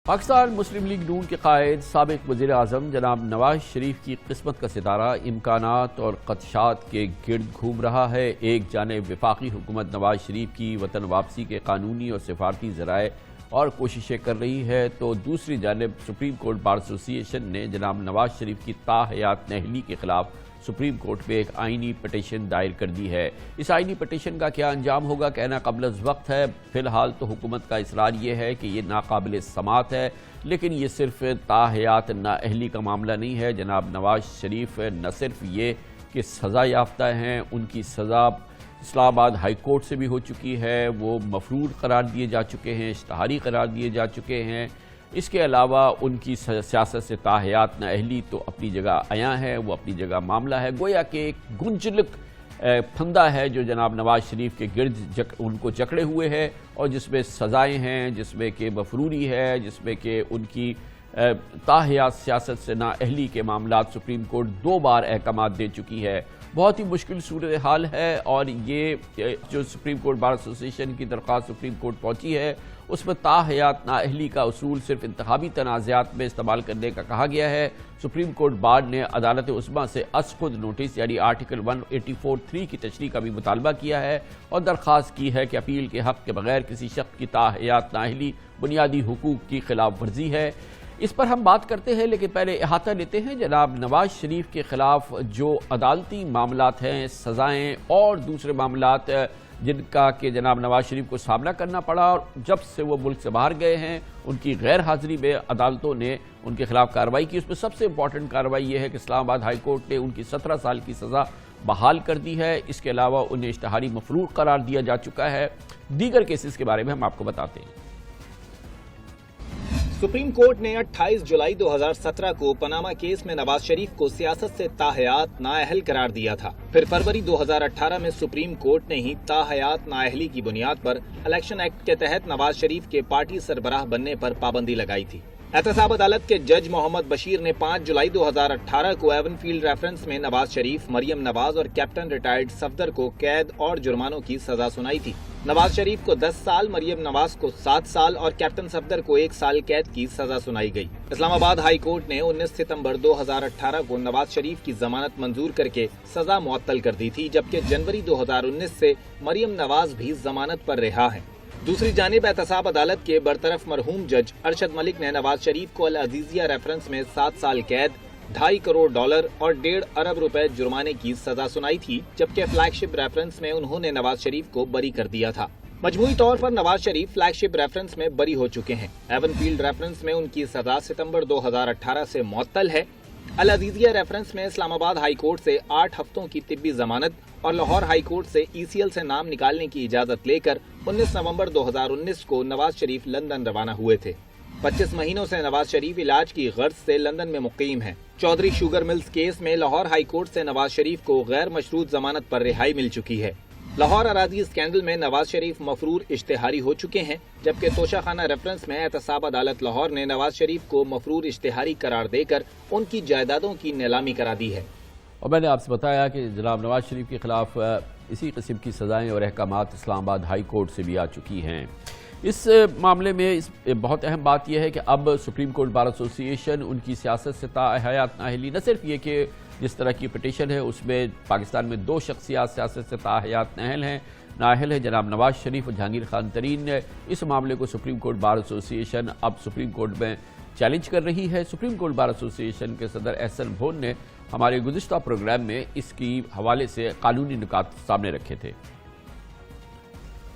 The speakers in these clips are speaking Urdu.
پاکستان مسلم لیگ نون کے قائد سابق وزیر اعظم جناب نواز شریف کی قسمت کا ستارہ امکانات اور خدشات کے گرد گھوم رہا ہے۔ ایک جانب وفاقی حکومت نواز شریف کی وطن واپسی کے قانونی اور سفارتی ذرائع اور کوششیں کر رہی ہے، تو دوسری جانب سپریم کورٹ بار ایسوسی ایشن نے جناب نواز شریف کی تاحیات نااہلی کے خلاف سپریم کورٹ میں ایک آئینی پٹیشن دائر کر دی ہے۔ اس آئینی پٹیشن کا کیا انجام ہوگا کہنا قبل از وقت ہے۔ فی الحال تو حکومت کا اصرار یہ ہے کہ یہ ناقابل سماعت ہے، لیکن یہ صرف تاحیات نااہلی کا معاملہ نہیں ہے۔ جناب نواز شریف نہ صرف یہ کہ سزا یافتہ ہیں، ان کی سزا اسلام آباد ہائی کورٹ سے بھی ہو چکی ہے، وہ مفرور قرار دیے جا چکے ہیں، اشتہاری قرار دیے جا چکے ہیں۔ اس کے علاوہ ان کی سیاست سے تاحیات نااہلی تو اپنی جگہ عیاں ہے، وہ اپنی جگہ معاملہ ہے، گویا کہ ایک گنجلک پھندا ہے جو جناب نواز شریف کے گرد ان کو جکڑے ہوئے ہے، اور جس میں سزائیں ہیں، جس میں کہ مفروری ہے، جس میں کہ ان کی تاحیات سیاست سے نااہلی کے معاملات سپریم کورٹ 2 بار احکامات دے چکی ہے۔ بہت ہی مشکل صورتحال ہے، اور یہ جو سپریم کورٹ بار ایسوسی ایشن کی درخواست سپریم کورٹ پہنچی ہے، اس میں تاحیات نااہلی کا اصول صرف انتخابی تنازعات میں استعمال کرنے کا کہا گیا ہے۔ سپریم کورٹ بار نے عدالت عظمیٰ سے از خود نوٹس یعنی آرٹیکل 184(3) کی تشریح کا بھی مطالبہ کیا ہے، اور درخواست کی ہے کہ اپیل کے حق کے بغیر کسی شخص کی تاحیات نااہلی بنیادی حقوق کی خلاف ورزی ہے۔ اس پر ہم بات کرتے ہیں، لیکن پہلے احاطہ لیتے ہیں جناب نواز شریف کے خلاف جو عدالتی معاملات ہیں، سزائیں اور دوسرے معاملات جن کا کہ جناب نواز شریف کو سامنا کرنا پڑا، اور جب سے وہ ملک سے باہر گئے ہیں ان کی غیر حاضری میں عدالتوں نے ان کے خلاف کارروائی کی۔ اس میں سب سے امپورٹنٹ کارروائی یہ ہے کہ اسلام آباد ہائی کورٹ نے ان کی 17 سال کی سزا بحال کر دی ہے۔ اس کے علاوہ انہیں اشتہاری مفرور قرار دیا جا چکا ہے۔ دیگر کیسز کے بارے میں ہم آپ کو بتاتے ہیں۔ سپریم کورٹ نے 28 جولائی 2017 کو پاناما کیس میں نواز شریف کو سیاست سے تاحیات نااہل قرار دیا تھا۔ پھر فروری 2018 میں سپریم کورٹ نے ہی تاحیات نااہلی کی بنیاد پر الیکشن ایکٹ کے تحت نواز شریف کے پارٹی سربراہ بننے پر پابندی لگائی تھی۔ احتساب عدالت کے جج محمد بشیر نے 5 جولائی 2018 کو ایون فیلڈ ریفرنس میں نواز شریف، مریم نواز اور کیپٹن ریٹائرڈ صفدر کو قید اور جرمانوں کی سزا سنائی تھی۔ نواز شریف کو 10 سال، مریم نواز کو 7 سال اور کیپٹن صفدر کو 1 سال قید کی سزا سنائی گئی۔ اسلام آباد ہائی کورٹ نے 19 ستمبر 2018 کو نواز شریف کی ضمانت منظور کر کے سزا معطل کر دی تھی، جبکہ جنوری 2019 سے مریم نواز بھی ضمانت پر رہا ہے۔ دوسری جانب احتساب عدالت کے برطرف مرحوم جج ارشد ملک نے نواز شریف کو العزیزیہ ریفرنس میں 7 سال قید، $2.5 کروڑ اور 1.5 ارب روپے جرمانے کی سزا سنائی تھی، جبکہ فلیگ شپ ریفرنس میں انہوں نے نواز شریف کو بری کر دیا تھا۔ مجموعی طور پر نواز شریف فلیگ شپ ریفرنس میں بری ہو چکے ہیں۔ ایون فیلڈ ریفرنس میں ان کی سزا ستمبر 2018 سے معطل ہے۔ العزیزیہ ریفرنس میں اسلام آباد ہائی کورٹ سے 8 ہفتوں کی طبی ضمانت اور لاہور ہائی کورٹ سے ECL سے نام نکالنے کی اجازت لے کر 19 نومبر 2019 کو نواز شریف لندن روانہ ہوئے تھے۔ 25 مہینوں سے نواز شریف علاج کی غرض سے لندن میں مقیم ہیں۔ چودھری شوگر ملز کیس میں لاہور ہائی کورٹ سے نواز شریف کو غیر مشروط ضمانت پر رہائی مل چکی ہے۔ لاہور اراضی اسکینڈل میں نواز شریف مفرور اشتہاری ہو چکے ہیں، جبکہ توشہ خانہ ریفرنس میں احتساب عدالت لاہور نے نواز شریف کو مفرور اشتہاری قرار دے کر ان کی جائیدادوں کی نیلامی کرا دی ہے۔ اور میں نے آپ سے بتایا کہ جناب نواز شریف کے خلاف اسی قسم کی سزائیں اور احکامات اسلام آباد ہائی کورٹ سے بھی آ چکی ہیں۔ اس معاملے میں بہت اہم بات یہ ہے کہ اب سپریم کورٹ بار ایسوسی ایشن ان کی سیاست سے تاحیات نااہلی، نہ صرف یہ کہ جس طرح کی پٹیشن ہے اس میں پاکستان میں 2 شخصیات سیاست سے تاحیات نااہل ہیں جناب نواز شریف اور جہانگیر خان ترین۔ اس معاملے کو سپریم کورٹ بار ایسوسی ایشن اب سپریم کورٹ میں چیلنج کر رہی ہے۔ سپریم کورٹ بار ایسوسی ایشن کے صدر احسن بھون نے ہمارے گزشتہ پروگرام میں اس کی حوالے سے قانونی نکات سامنے رکھے تھے۔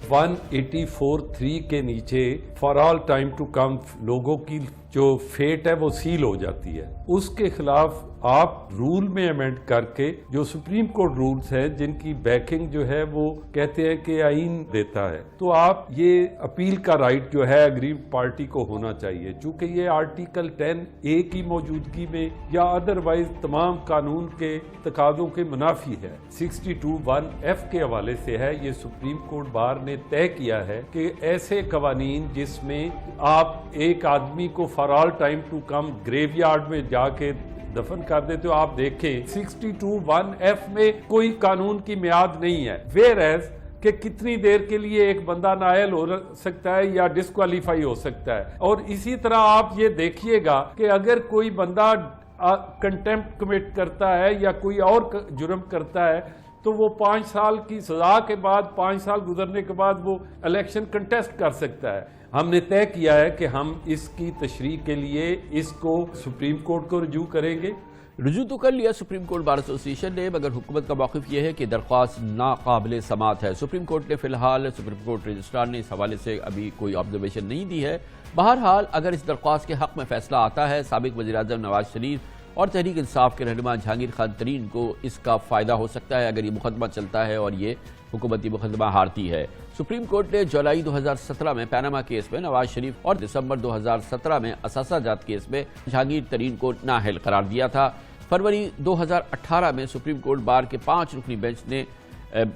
184(3) کے نیچے for all time to come لوگوں کی جو فیٹ ہے وہ سیل ہو جاتی ہے، اس کے خلاف آپ رول میں امینڈ کر کے جو سپریم کورٹ رولز ہیں جن کی بیکنگ جو ہے وہ کہتے ہیں کہ آئین دیتا ہے، تو آپ یہ اپیل کا رائٹ جو ہے اگریوڈ پارٹی کو ہونا چاہیے، چونکہ یہ آرٹیکل 10A کی موجودگی میں یا ادروائز تمام قانون کے تقاضوں کے منافی ہے۔ 62(1)F کے حوالے سے ہے، یہ سپریم کورٹ بار نے طے کیا ہے کہ ایسے قوانین جس میں آپ ایک آدمی کو for all time to come graveyard میں جا کے دفن کر دیتے ہو، آپ دیکھیں 62(1)F میں کوئی قانون کی میعاد نہیں ہے، ویئر ایز کہ کتنی دیر کے لیے ایک بندہ نااہل ہو سکتا ہے یا ڈسکوالیفائی ہو سکتا ہے. اور اسی طرح آپ یہ دیکھیے گا کہ اگر کوئی بندہ کنٹیمپٹ کمٹ کرتا ہے یا کوئی اور جرم کرتا ہے تو وہ 5 سال کی سزا کے بعد 5 سال گزرنے کے بعد وہ الیکشن کنٹیسٹ کر سکتا ہے. ہم نے طے کیا ہے کہ ہم اس کی تشریح کے لیے اس کو سپریم کورٹ کو رجوع کریں گے. رجوع تو کر لیا سپریم کورٹ بار ایسوسی ایشن نے، مگر حکومت کا موقف یہ ہے کہ درخواست ناقابل سماعت ہے. سپریم کورٹ نے فی الحال سپریم کورٹ رجسٹرار نے اس حوالے سے ابھی کوئی آبزرویشن نہیں دی ہے. بہرحال اگر اس درخواست کے حق میں فیصلہ آتا ہے، سابق وزیر اعظم نواز شریف اور تحریک انصاف کے رہنما جہانگیر خان ترین کو اس کا فائدہ ہو سکتا ہے اگر یہ مقدمہ چلتا ہے اور یہ حکومتی مقدمہ ہارتی ہے. سپریم کورٹ نے جولائی 2017 میں پیناما کیس میں نواز شریف اور دسمبر 2017 میں اثاثہ جات کیس میں جہانگیر ترین کو نااہل قرار دیا تھا. فروری 2018 میں سپریم کورٹ بار کے 5 رکنی بینچ نے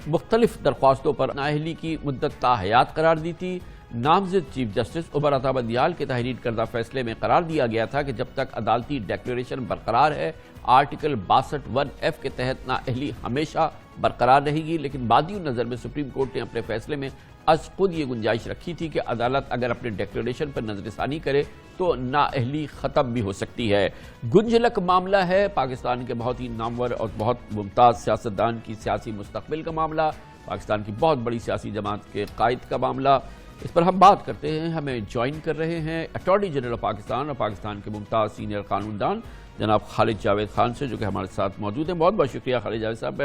مختلف درخواستوں پر نااہلی کی مدت تا حیات قرار دی تھی. نامزد چیف جسٹس عمر عطا بندیال کے تحریر کردہ فیصلے میں قرار دیا گیا تھا کہ جب تک عدالتی ڈیکلیریشن برقرار ہے آرٹیکل 62(1)(f) کے تحت نااہلی ہمیشہ برقرار رہے گی. لیکن بادی نظر میں سپریم کورٹ نے اپنے فیصلے میں از خود یہ گنجائش رکھی تھی کہ عدالت اگر اپنے ڈیکلیریشن پر نظر ثانی کرے تو نااہلی ختم بھی ہو سکتی ہے. گنجلک معاملہ ہے، پاکستان کے بہت ہی نامور اور بہت ممتاز سیاستدان کی سیاسی مستقبل کا معاملہ، پاکستان کی بہت بڑی سیاسی جماعت کے قائد کا معاملہ. اس پر ہم بات کرتے ہیں. ہمیں جوائن کر رہے ہیں اٹارنی جنرل آف پاکستان اور پاکستان کے ممتاز سینئر قانون دان جناب خالد جاوید خان سے، جو کہ ہمارے ساتھ موجود ہیں. بہت بہت شکریہ خالد جاوید صاحب.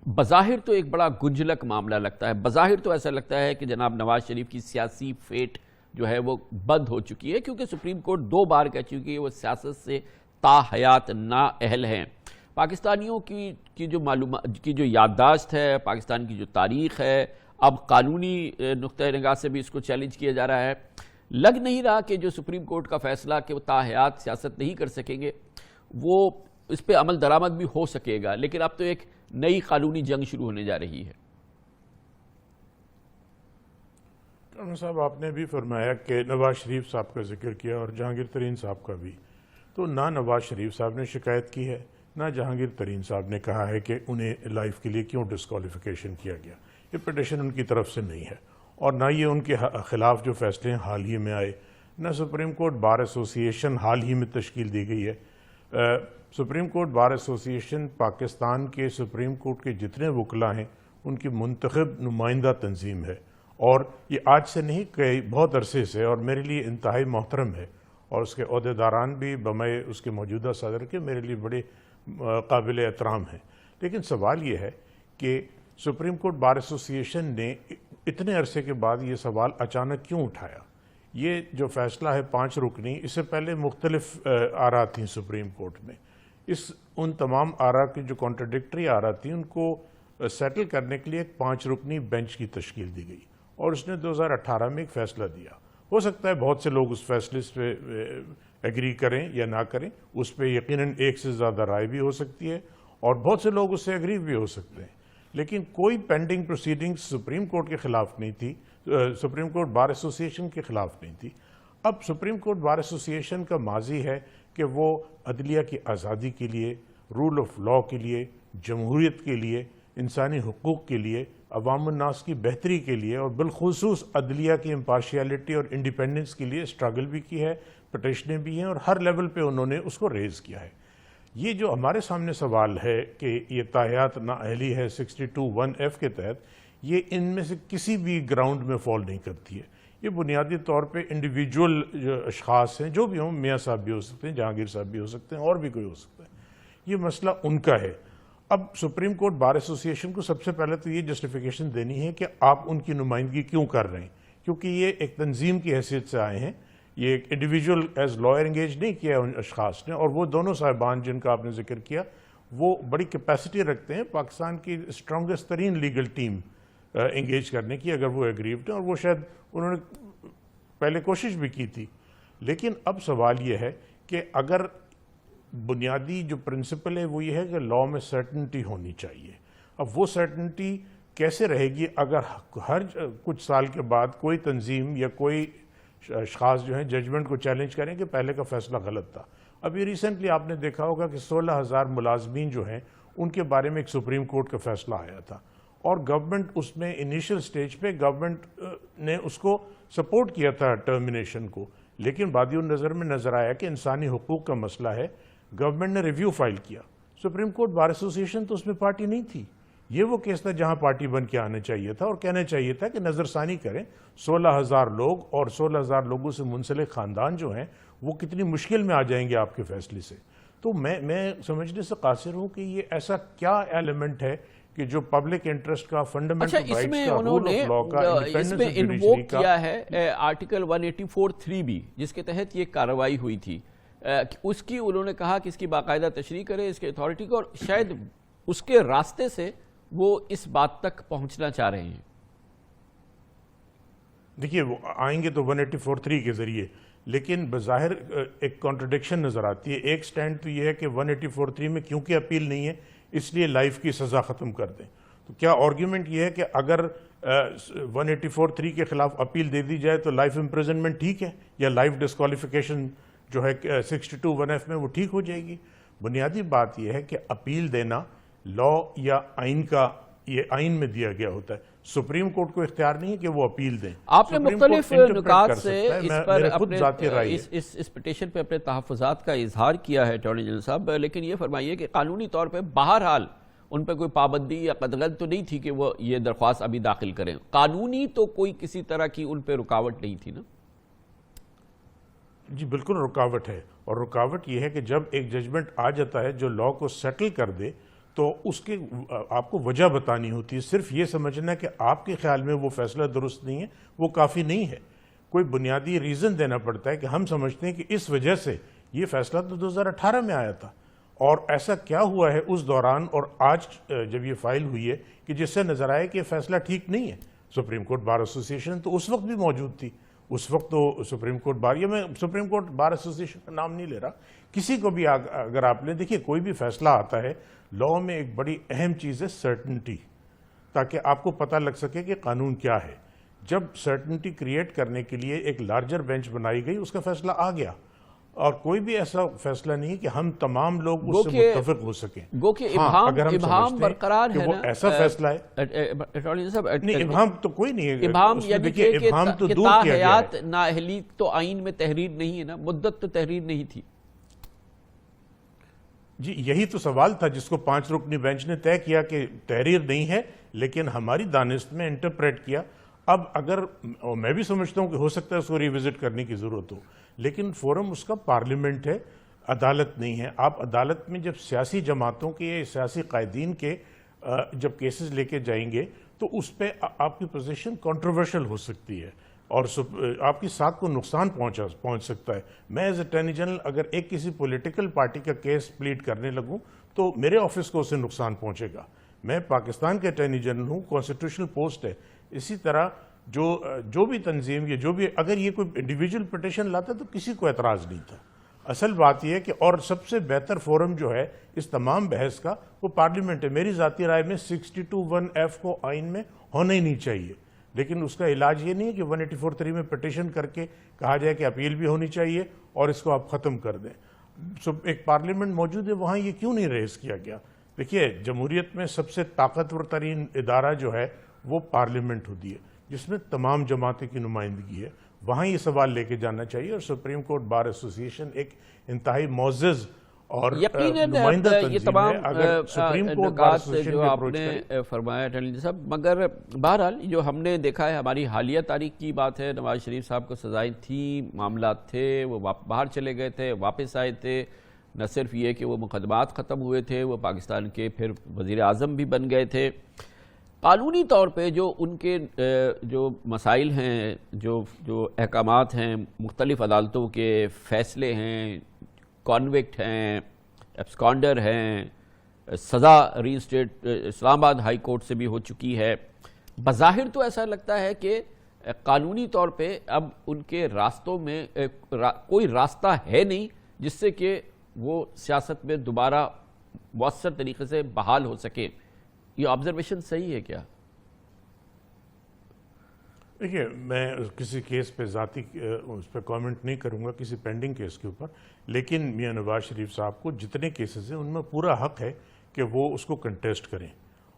بظاہر تو ایک بڑا گنجلک معاملہ لگتا ہے، بظاہر تو ایسا لگتا ہے کہ جناب نواز شریف کی سیاسی فیٹ جو ہے وہ بند ہو چکی ہے، کیونکہ سپریم کورٹ 2 بار کہہ چکی ہے وہ سیاست سے تا حیات نااہل ہیں. پاکستانیوں کی جو معلومات کی جو یادداشت ہے، پاکستان کی جو تاریخ ہے، اب قانونی نقطہ نگاہ سے بھی اس کو چیلنج کیا جا رہا ہے. لگ نہیں رہا کہ جو سپریم کورٹ کا فیصلہ کہ وہ تا حیات سیاست نہیں کر سکیں گے وہ اس پہ عمل درآمد بھی ہو سکے گا. لیکن اب تو ایک نئی قانونی جنگ شروع ہونے جا رہی ہے. کامران صاحب، آپ نے بھی فرمایا کہ نواز شریف صاحب کا ذکر کیا اور جہانگیر ترین صاحب کا بھی. تو نہ نواز شریف صاحب نے شکایت کی ہے، نہ جہانگیر ترین صاحب نے کہا ہے کہ انہیں لائف کے لیے کیوں ڈسکوالیفیکیشن کیا گیا. یہ پٹیشن ان کی طرف سے نہیں ہے، اور نہ یہ ان کے خلاف جو فیصلے حال ہی میں آئے، نہ سپریم کورٹ بار ایسوسی ایشن حال ہی میں تشکیل دی گئی ہے. سپریم کورٹ بار ایسوسی ایشن پاکستان کے سپریم کورٹ کے جتنے وکلاء ہیں ان کی منتخب نمائندہ تنظیم ہے، اور یہ آج سے نہیں کہ بہت عرصے سے، اور میرے لیے انتہائی محترم ہے. اور اس کے عہدیداران بھی بمائے اس کے موجودہ صدر کے میرے لیے بڑے قابل احترام ہیں. لیکن سوال یہ ہے کہ سپریم کورٹ بار ایسوسی ایشن نے اتنے عرصے کے بعد یہ سوال اچانک کیوں اٹھایا. یہ جو فیصلہ ہے 5 رکنی، اس سے پہلے مختلف آراء تھیں سپریم کورٹ میں. ان تمام آراء کی جو کانٹرڈکٹری آراء تھیں ان کو سیٹل کرنے کے لیے ایک 5 رکنی بینچ کی تشکیل دی گئی، اور اس نے 2018 میں ایک فیصلہ دیا. ہو سکتا ہے بہت سے لوگ اس فیصلے پہ ایگری کریں یا نہ کریں، اس پہ یقیناً ایک سے زیادہ رائے بھی ہو سکتی ہے، اور بہت سے لوگ اس سے ایگری بھی ہو سکتے ہیں. لیکن کوئی پینڈنگ پروسیڈنگ سپریم کورٹ کے خلاف نہیں تھی، سپریم کورٹ بار ایسوسی ایشن کے خلاف نہیں تھی. اب سپریم کورٹ بار ایسوسی ایشن کا ماضی ہے کہ وہ عدلیہ کی آزادی کے لیے، رول آف لاء کے لیے، جمہوریت کے لیے، انسانی حقوق کے لیے، عوام الناس کی بہتری کے لیے، اور بالخصوص عدلیہ کی امپارشیلٹی اور انڈیپینڈنس کے لیے اسٹرگل بھی کی ہے، پٹیشنیں بھی ہیں، اور ہر لیول پہ انہوں نے اس کو ریز کیا ہے. یہ جو ہمارے سامنے سوال ہے کہ یہ تاحیات نااہلی ہے 62(1)(f) کے تحت، یہ ان میں سے کسی بھی گراؤنڈ میں فال نہیں کرتی ہے. یہ بنیادی طور پہ انڈیویجول جو اشخاص ہیں، جو بھی ہوں، میاں صاحب بھی ہو سکتے ہیں، جہانگیر صاحب بھی ہو سکتے ہیں، اور بھی کوئی ہو سکتا ہے، یہ مسئلہ ان کا ہے. اب سپریم کورٹ بار ایسوسی ایشن کو سب سے پہلے تو یہ جسٹیفیکیشن دینی ہے کہ آپ ان کی نمائندگی کیوں کر رہے ہیں، کیونکہ یہ ایک تنظیم کی حیثیت سے آئے ہیں. یہ ایک انڈیویجول ایز لائر انگیج نہیں کیا ان اشخاص نے، اور وہ دونوں صاحبان جن کا آپ نے ذکر کیا وہ بڑی کیپیسٹی رکھتے ہیں پاکستان کی اسٹرانگسٹ ترین لیگل ٹیم انگیج کرنے کی، اگر وہ ایگریوڈ ہیں، اور وہ شاید انہوں نے پہلے کوشش بھی کی تھی. لیکن اب سوال یہ ہے کہ اگر بنیادی جو پرنسپل ہے وہ یہ ہے کہ لاء میں سرٹنٹی ہونی چاہیے. اب وہ سرٹنٹی کیسے رہے گی اگر ہر کچھ سال کے بعد کوئی تنظیم یا کوئی اشخاص جو ہیں ججمنٹ کو چیلنج کریں کہ پہلے کا فیصلہ غلط تھا. ابھی ریسنٹلی آپ نے دیکھا ہوگا کہ 16,000 ملازمین جو ہیں ان کے بارے میں ایک سپریم کورٹ کا فیصلہ آیا تھا، اور گورنمنٹ اس میں انیشل سٹیج پہ گورنمنٹ نے اس کو سپورٹ کیا تھا ٹرمینیشن کو، لیکن بعد نظر میں نظر آیا کہ انسانی حقوق کا مسئلہ ہے، گورنمنٹ نے ریویو فائل کیا۔ سپریم کورٹ بار ایسوسیشن تو اس میں پارٹی نہیں تھی، یہ وہ کیس تھا جہاں پارٹی بن کے آنا چاہیے تھا اور کہنا چاہیے تھا کہ نظر ثانی کریں 16,000 لوگ اور 16,000 لوگوں سے منسلک خاندان جو ہیں وہ کتنی مشکل میں آ جائیں گے آپ کے فیصلے سے۔ تو میں سمجھنے سے قاصر ہوں کہ یہ ایسا کیا ایلیمنٹ ہے کہ جو پبلک انٹرسٹ کا، فنڈامنٹل رائٹس کا، رول آف لاء کا، اس میں انووک کیا ہے آرٹیکل 184(3) بھی، جس کے تحت یہ کارروائی ہوئی تھی، اس کی انہوں نے کہا کہ اس کی باقاعدہ تشریح کرے اس کے اتھارٹی کو، اور شاید اس کے راستے سے وہ اس بات تک پہنچنا چاہ رہے ہیں۔ دیکھیے وہ آئیں گے تو 184(3) کے ذریعے، لیکن بظاہر ایک کانٹرڈکشن نظر آتی ہے۔ ایک سٹینڈ تو یہ ہے کہ 184(3) میں کیونکہ اپیل نہیں ہے اس لیے لائف کی سزا ختم کر دیں، تو کیا آرگیومنٹ یہ ہے کہ اگر 184(3) کے خلاف اپیل دے دی جائے تو لائف امپریزنمنٹ ٹھیک ہے، یا لائف ڈسکوالیفیکیشن جو ہے 62(1)(f) میں وہ ٹھیک ہو جائے گی؟ بنیادی بات یہ ہے کہ اپیل دینا لاء یا آئین کا، یہ آئین میں دیا گیا ہوتا ہے، سپریم کورٹ کو اختیار نہیں ہے کہ وہ اپیل دیں۔ آپ نے مختلف نکات سے اس پر اس پٹیشن پہ اپنے تحفظات کا اظہار کیا ہے اٹارنی جنرل صاحب، لیکن یہ فرمائیے کہ قانونی طور پہ بہرحال ان پہ کوئی پابندی یا قدغن تو نہیں تھی کہ وہ یہ درخواست ابھی داخل کریں، قانونی تو کوئی کسی طرح کی ان پہ رکاوٹ نہیں تھی نا؟ جی بالکل رکاوٹ ہے، اور رکاوٹ یہ ہے کہ جب ایک ججمنٹ آ جاتا ہے جو لاء کو سیٹل کر دے تو اس کے آپ کو وجہ بتانی ہوتی ہے۔ صرف یہ سمجھنا کہ آپ کے خیال میں وہ فیصلہ درست نہیں ہے وہ کافی نہیں ہے، کوئی بنیادی ریزن دینا پڑتا ہے کہ ہم سمجھتے ہیں کہ اس وجہ سے یہ فیصلہ تو 2018 میں آیا تھا، اور ایسا کیا ہوا ہے اس دوران اور آج جب یہ فائل ہوئی ہے کہ جس سے نظر آئے کہ یہ فیصلہ ٹھیک نہیں ہے۔ سپریم کورٹ بار ایسوسیشن تو اس وقت بھی موجود تھی، اس وقت تو سپریم کورٹ بار، یہ میں سپریم کورٹ بار ایسوسیشن کا نام نہیں لے رہا، کسی کو بھی اگر آپ لیں، دیکھیے کوئی بھی فیصلہ آتا ہے لاء میں ایک بڑی اہم چیز ہے سرٹنٹی، تاکہ آپ کو پتہ لگ سکے کہ قانون کیا ہے۔ جب سرٹنٹی کریٹ کرنے کے لیے ایک لارجر بینچ بنائی گئی، اس کا فیصلہ آ گیا، اور کوئی بھی ایسا فیصلہ نہیں کہ ہم تمام لوگ اس سے متفق ہو سکیں۔ گو کہ ابہام برقرار ہے کہ وہ ایسا فیصلہ ہے، نہیں ابہام تو کوئی نہیں ہے، ابہام یعنی کہ ابہام تو دور کیا گیا ہے۔ تاحیات نااہلی تو آئین میں تحریر نہیں ہے نا، مدت تو تحریر نہیں تھی۔ جی یہی تو سوال تھا جس کو 5 رکنی بینچ نے طے کیا کہ تحریر نہیں ہے، لیکن ہماری دانست میں انٹرپریٹ کیا۔ اب اگر میں بھی سمجھتا ہوں کہ ہو سکتا ہے اس کو ریوزٹ کرنے کی ضرورت ہو، لیکن فورم اس کا پارلیمنٹ ہے، عدالت نہیں ہے۔ آپ عدالت میں جب سیاسی جماعتوں کے، سیاسی قائدین کے جب کیسز لے کے جائیں گے تو اس پہ آپ کی پوزیشن کنٹروورشل ہو سکتی ہے اور آپ کی ساتھ کو نقصان پہنچ سکتا ہے۔ میں ایز اٹارنی جنرل اگر ایک کسی پولیٹیکل پارٹی کا کیس پلیڈ کرنے لگوں تو میرے آفس کو اسے نقصان پہنچے گا۔ میں پاکستان کے اٹارنی جنرل ہوں، کانسٹیٹیوشنل پوسٹ ہے۔ اسی طرح جو بھی تنظیم یا جو بھی اگر یہ کوئی انڈیویجول پٹیشن لاتا تو کسی کو اعتراض نہیں تھا۔ اصل بات یہ ہے کہ اور سب سے بہتر فورم جو ہے اس تمام بحث کا وہ پارلیمنٹ ہے۔ میری ذاتی رائے میں 62(1)(f) کو آئین میں ہونا ہی نہیں چاہیے، لیکن اس کا علاج یہ نہیں ہے کہ 184(3) میں پٹیشن کر کے کہا جائے کہ اپیل بھی ہونی چاہیے اور اس کو آپ ختم کر دیں۔ ایک پارلیمنٹ موجود ہے، وہاں یہ کیوں نہیں ریز کیا گیا؟ دیکھیے جمہوریت میں سب سے طاقتور ترین ادارہ جو ہے وہ پارلیمنٹ ہوتی ہے، جس میں تمام جماعتوں کی نمائندگی ہے، وہاں یہ سوال لے کے جانا چاہیے۔ اور سپریم کورٹ بار ایسوسیشن ایک انتہائی معزز اور نمائندہ تنظیم ہے۔ اگر سپریم کورٹ بار ایسوسیشن جو آپ نے فرمایا اٹارنی صاحب، مگر بہرحال جو ہم نے دیکھا ہے ہماری حالیہ تاریخ کی بات ہے، نواز شریف صاحب کو سزائیں تھیں، معاملات تھے، وہ باہر چلے گئے تھے، واپس آئے تھے، نہ صرف یہ کہ وہ مقدمات ختم ہوئے تھے، وہ پاکستان کے پھر وزیر اعظم بھی بن گئے تھے۔ قانونی طور پہ جو ان کے جو مسائل ہیں، جو احکامات ہیں، مختلف عدالتوں کے فیصلے ہیں، کانوکٹ ہیں، ایبسکانڈر ہیں، سزا ری اسٹیٹ اسلام آباد ہائی کورٹ سے بھی ہو چکی ہے، بظاہر تو ایسا لگتا ہے کہ قانونی طور پہ اب ان کے راستوں میں کوئی راستہ ہے نہیں جس سے کہ وہ سیاست میں دوبارہ مؤثر طریقے سے بحال ہو سکے۔ یہ آبزرویشن صحیح ہے کیا؟ دیکھیے میں کسی کیس پہ ذاتی اس پہ کامنٹ نہیں کروں گا، کسی پینڈنگ کیس کے اوپر، لیکن میاں نواز شریف صاحب کو جتنے کیسز ہیں ان میں پورا حق ہے کہ وہ اس کو کنٹیسٹ کریں،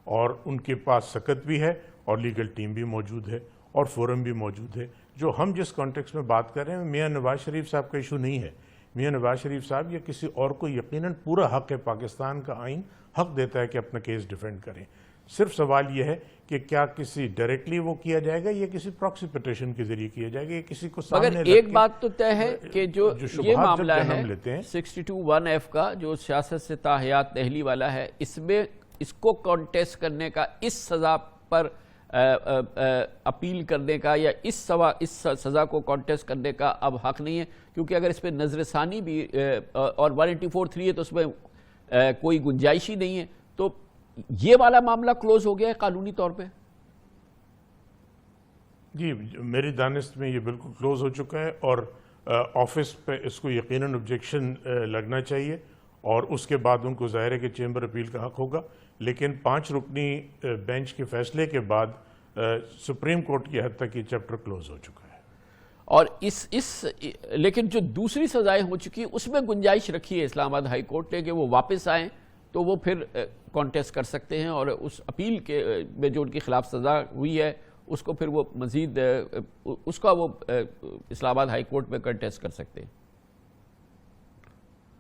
اور ان کے پاس سکت بھی ہے اور لیگل ٹیم بھی موجود ہے اور فورم بھی موجود ہے. جو ہم جس کانٹیکس میں بات کر رہے ہیں میاں نواز شریف صاحب کا ایشو نہیں ہے. میاں نواز شریف صاحب یا کسی اور کو یقیناً پورا حق ہے, پاکستان کا آئین حق دیتا ہے کہ اپنا کیس ڈیفینڈ کریں. صرف سوال یہ ہے کہ کیا کسی ڈائریکٹلی وہ کیا جائے گا یا کسی پراکسی پٹیشن کے ذریعے کیا جائے گا, یا کسی کو سامنے مگر ایک بات تو طے ہے کہ جو یہ معاملہ ہے 62(1)(f) کا جو سیاست سے تاحیات نااہلی والا ہے, اس میں اس کو کانٹیسٹ کرنے کا, اس سزا پر اپیل کرنے کا یا اس سزا کو کانٹیسٹ کرنے کا اب حق نہیں ہے, کیونکہ اگر اس پہ نظر ثانی بھی اور 184(3) ہے تو اس میں کوئی گنجائش ہی نہیں ہے. تو یہ والا معاملہ کلوز ہو گیا ہے قانونی طور پہ؟ جی میری دانست میں یہ بالکل کلوز ہو چکا ہے, اور آفس پہ اس کو یقیناً آبجیکشن لگنا چاہیے, اور اس کے بعد ان کو ظاہر ہے کہ چیمبر اپیل کا حق ہوگا. لیکن 5 رکنی بینچ کے فیصلے کے بعد سپریم کورٹ کی حد تک یہ چیپٹر کلوز ہو چکا ہے. اور لیکن جو دوسری سزائیں ہو چکی اس میں گنجائش رکھی ہے اسلام آباد ہائی کورٹ نے کہ وہ واپس آئیں تو وہ پھر کانٹیسٹ کر سکتے ہیں, اور اس اپیل کے میں جو ان کے خلاف سزا ہوئی ہے اس کو پھر وہ مزید اس کا وہ اسلام آباد ہائی کورٹ میں کنٹیسٹ کر سکتے ہیں.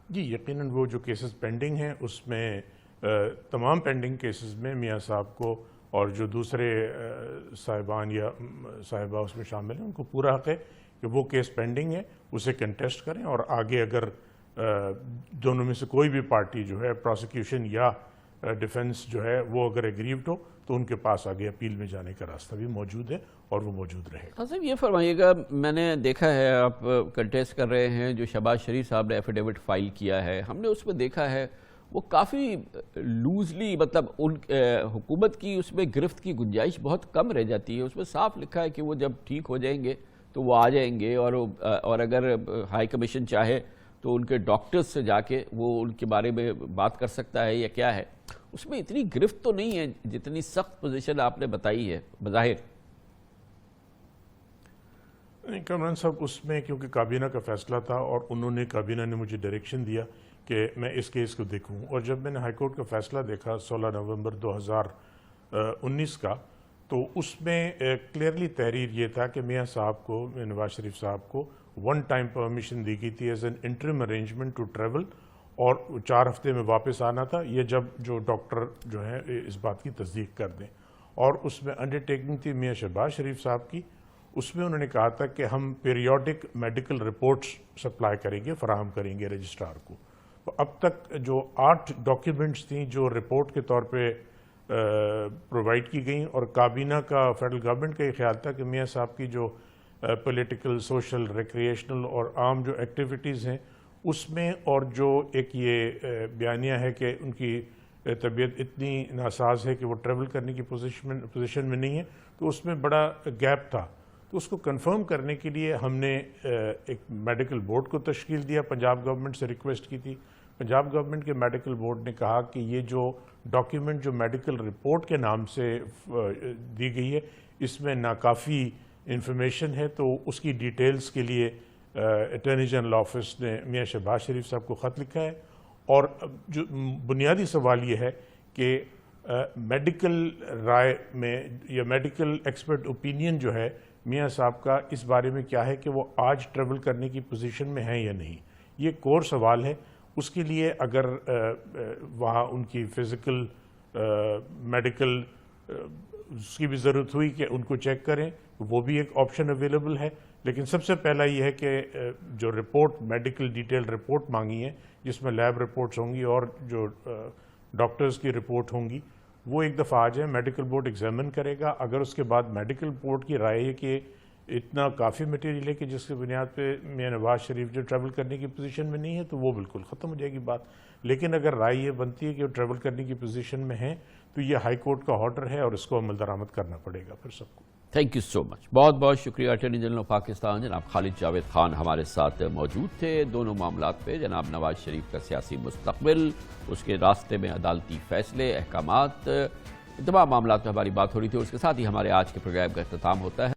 جی یقیناً وہ جو کیسز پینڈنگ ہیں اس میں تمام پینڈنگ کیسز میں میاں صاحب کو اور جو دوسرے صاحبان یا صاحبہ اس میں شامل ہیں ان کو پورا حق ہے کہ وہ کیس پینڈنگ ہے اسے کنٹیسٹ کریں, اور آگے اگر دونوں میں سے کوئی بھی پارٹی جو ہے پروسیکیوشن یا ڈیفنس جو ہے وہ اگر ایگریوڈ ہو تو ان کے پاس آگے اپیل میں جانے کا راستہ بھی موجود ہے اور وہ موجود رہے گا. صاحب یہ فرمائیے گا, میں نے دیکھا ہے آپ کنٹیسٹ کر رہے ہیں, جو شہباز شریف صاحب نے ایفیڈیوٹ فائل کیا ہے, ہم نے اس میں دیکھا ہے وہ کافی لوزلی, مطلب حکومت کی اس میں گرفت کی گنجائش بہت کم رہ جاتی ہے. اس میں صاف لکھا ہے کہ وہ جب ٹھیک ہو جائیں گے تو وہ آ جائیں گے, اور اگر ہائی کمیشن چاہے تو ان کے ڈاکٹرز سے جا کے وہ ان کے بارے میں بات کر سکتا ہے یا کیا ہے. اس میں اتنی گرفت تو نہیں ہے جتنی سخت پوزیشن آپ نے بتائی ہے بظاہر. کامران صاحب اس میں کیونکہ کابینہ کا فیصلہ تھا اور انہوں نے کابینہ نے مجھے ڈائریکشن دیا کہ میں اس کیس کو دیکھوں, اور جب میں نے ہائی کورٹ کا فیصلہ دیکھا 16 نومبر 2019 کا, تو اس میں کلیئرلی تحریر یہ تھا کہ میاں صاحب کو, نواز شریف صاحب کو 1 ٹائم پرمیشن دی گئی تھی as an interim arrangement to travel, اور 4 ہفتے میں واپس آنا تھا, یہ جب جو ڈاکٹر جو ہیں اس بات کی تصدیق کر دیں. اور اس میں انڈر ٹیکنگ تھی میاں شہباز شریف صاحب کی, اس میں انہوں نے کہا تھا کہ ہم پیریوڈک میڈیکل رپورٹس سپلائی کریں گے, فراہم کریں گے رجسٹرار کو. تو اب تک جو 8 ڈاکیومنٹس تھیں جو رپورٹ کے طور پہ پرووائڈ کی گئیں, اور کابینہ کا, فیڈرل گورنمنٹ کا یہ خیال تھا کہ میاں صاحب کی جو پولیٹیکل, سوشل, ریکریشنل اور عام جو ایکٹیویٹیز ہیں اس میں, اور جو ایک یہ بیانیہ ہے کہ ان کی طبیعت اتنی ناساز ہے کہ وہ ٹریول کرنے کی پوزیشن میں نہیں ہے, تو اس میں بڑا گیپ تھا. تو اس کو کنفرم کرنے کے لیے ہم نے ایک میڈیکل بورڈ کو تشکیل دیا, پنجاب گورنمنٹ سے ریکویسٹ کی تھی. پنجاب گورنمنٹ کے میڈیکل بورڈ نے کہا کہ یہ جو ڈاکیومنٹ جو میڈیکل رپورٹ کے نام سے دی گئی ہے اس میں ناکافی انفارمیشن ہے, تو اس کی ڈیٹیلز کے لیے اٹارنی جنرل آفس نے میاں شہباز شریف صاحب کو خط لکھا ہے. اور جو بنیادی سوال یہ ہے کہ میڈیکل رائے میں یا میڈیکل ایکسپرٹ اوپینین جو ہے میاں صاحب کا اس بارے میں کیا ہے کہ وہ آج ٹریول کرنے کی پوزیشن میں ہیں یا نہیں, یہ کور سوال ہے. اس کے لیے اگر وہاں ان کی فزیکل میڈیکل اس کی بھی ضرورت ہوئی کہ ان کو چیک کریں, وہ بھی ایک آپشن اویلیبل ہے. لیکن سب سے پہلا یہ ہے کہ جو رپورٹ, میڈیکل ڈیٹیل رپورٹ مانگی ہے جس میں لیب رپورٹس ہوں گی اور جو ڈاکٹرز کی رپورٹ ہوں گی, وہ ایک دفعہ آ جائیں, میڈیکل بورڈ ایگزامن کرے گا. اگر اس کے بعد میڈیکل بورڈ کی رائے ہے کہ اتنا کافی مٹیریل ہے کہ جس کی بنیاد پہ میاں نواز شریف جو ٹریول کرنے کی پوزیشن میں نہیں ہے, تو وہ بالکل ختم ہو جائے گی بات. لیکن اگر رائے یہ بنتی ہے کہ وہ ٹریول کرنے کی پوزیشن میں ہیں تو یہ ہائی کورٹ کا آرڈر ہے اور اس کو عمل درآمد کرنا پڑے گا پھر سب کو. تھینک یو سو مچ, بہت بہت شکریہ. اٹارنی جنرل آف پاکستان جناب خالد جاوید خان ہمارے ساتھ موجود تھے. دونوں معاملات پہ, جناب نواز شریف کا سیاسی مستقبل, اس کے راستے میں عدالتی فیصلے, احکامات, تمام معاملات پہ ہماری بات ہو رہی تھی. اور اس کے ساتھ ہی ہمارے آج کے پروگرام کا اختتام ہوتا ہے.